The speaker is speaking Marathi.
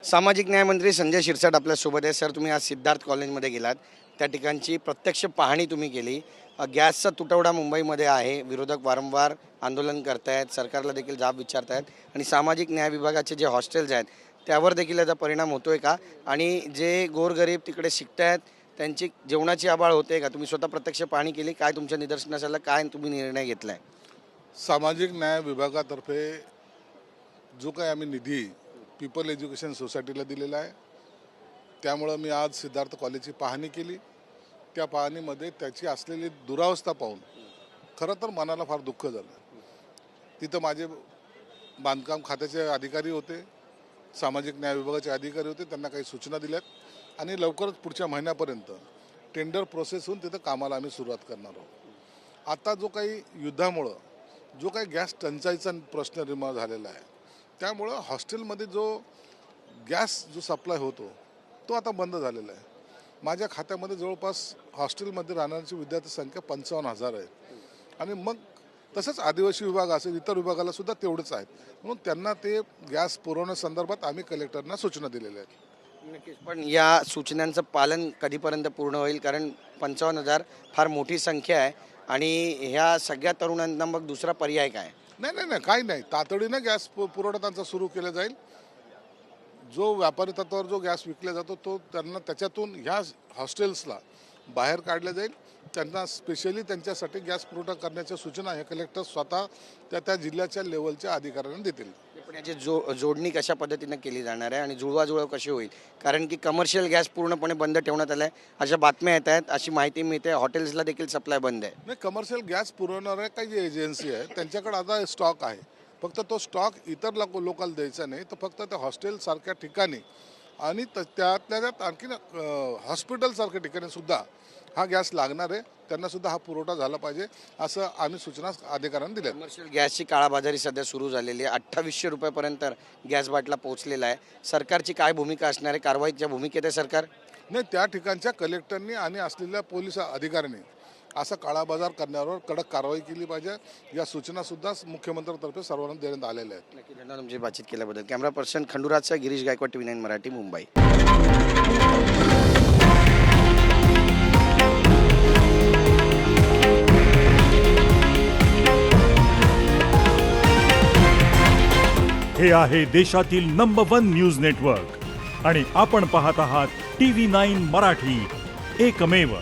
सामाजिक न्यायमंत्री संजय शिरसाट आपल्यासोबत आहे. सर, तुम्ही आज सिद्धार्थ कॉलेजमध्ये गेलात, त्या ठिकाणची प्रत्यक्ष पाहणी तुम्ही केली. गॅसचा तुटवडा मुंबईमध्ये आहे, विरोधक वारंवार आंदोलन करतायत, सरकारला देखील जाब विचारतायत आणि सामाजिक न्याय विभागाचे जे हॉस्टेल्स आहेत त्यावर देखील याचा परिणाम होतोय का? आणि जे गोरगरीब तिकडे शिकतायत त्यांची जेवणाची आबाळ होते का? तुम्ही स्वतः प्रत्यक्ष पाहणी केली, काय तुमच्या निदर्शनास आलं, काय तुम्ही निर्णय घेतलाय? सामाजिक न्याय विभागातर्फे जो काही आम्ही निधी पीपल एज्युकेशन सोसायटीला दिलेला आहे, त्यामुळं मी आज सिद्धार्थ कॉलेजची पाहणी केली. त्या पाहणीमध्ये त्याची असलेली दुरावस्था पाहून खरं तर मनाला फार दुःख झालं. तिथं माझे बांधकाम खात्याचे अधिकारी होते, सामाजिक न्याय विभागाचे अधिकारी होते. त्यांना काही सूचना दिल्यात आणि लवकरच पुढच्या महिन्यापर्यंत टेंडर प्रोसेस होऊन तिथं कामाला आम्ही सुरुवात करणार आहोत. आता जो काही युद्धामुळं जो काही गॅस टंचाईचा प्रश्न निर्माण झालेला आहे, त्यामुळं हॉस्टेलमध्ये जो गॅस जो सप्लाय होतो तो आता बंद झालेला आहे. माझ्या खात्यामध्ये जवळपास हॉस्टेलमध्ये राहणाऱ्यांची विद्यार्थी संख्या 55,000 आहे आणि मग तसंच आदिवासी विभाग असेल, इतर विभागाला सुद्धा तेवढंच आहेत. म्हणून त्यांना ते गॅस पुरवण्यासंदर्भात आम्ही कलेक्टरना सूचना दिलेल्या आहेत. नक्कीच, पण या सूचनांचं पालन कधीपर्यंत पूर्ण होईल? कारण 55,000 फार मोठी संख्या आहे आणि ह्या सगळ्या तरुणांना मग दुसरा पर्याय काय? नाही, काही नाही. तातडीनं गॅस पुरवठा त्यांचा सुरू केला जाईल. जो व्यापारी तत्वावर जो गॅस विकला जातो तो त्यांना त्याच्यातून ह्या हॉस्टेल्सला बाहेर काढलं जाईल. त्यांना स्पेशली त्यांच्यासाठी गॅस पुरवठा करण्याच्या सूचना हे कलेक्टर स्वतः त्या जिल्ह्याच्या लेवलच्या अधिकाऱ्यांना देतील. पण याची जोडणी कशा पद्धतीनं केली जाणार आहे आणि जुळवाजुळव कशी होईल? कारण की कमर्शियल गॅस पूर्णपणे बंद ठेवण्यात आला आहे, अशा बातम्या येत आहेत, अशी माहिती मिळते. हॉटेल्सला देखील सप्लाय बंद आहे. नाही, कमर्शियल गॅस पुरवणाऱ्या काही जी एजन्सी आहे त्यांच्याकडे आता स्टॉक आहे. फक्त तो स्टॉक इतर लोकांना द्यायचा नाही, तर फक्त त्या हॉस्टेलसारख्या ठिकाणी आणि त्यातल्या त्यात आणखी हॉस्पिटलसारख्या ठिकाणी सुद्धा हा गॅस लागणार आहे. त्यांना सुद्धा हा पुरवठा झाला पाहिजे असं आम्ही सूचना अधिकाऱ्यांना दिल्या. कमर्शियल गॅसची काळाबाजारी सध्या सुरू झालेली आहे. 2800 रुपयापर्यंत गॅस बाटला पोहोचलेला आहे. सरकारची काय भूमिका असणार आहे? कारवाईच्या भूमिकेत आहे सरकार? नाही, त्या ठिकाणच्या कलेक्टरनी आणि असलेल्या पोलीस अधिकाऱ्यांनी असा काळाबाजार करण्यावर कडक कारवाई केली पाहिजे. या सूचना सुद्धा मुख्यमंत्र्यांतर्फे सर्वांना देण्यात आलेल्या आहेत. नक्की, धन्यवाद तुमची बातचीत केल्याबद्दल. कॅमेरा पर्सन खंडूराजचा गिरीश गायकवाड, TV9 मराठी, मुंबई. हे आहे देशातील नंबर 1 न्यूज नेटवर्क आणि आपण पाहत आहात TV9 मराठी, एकमेव.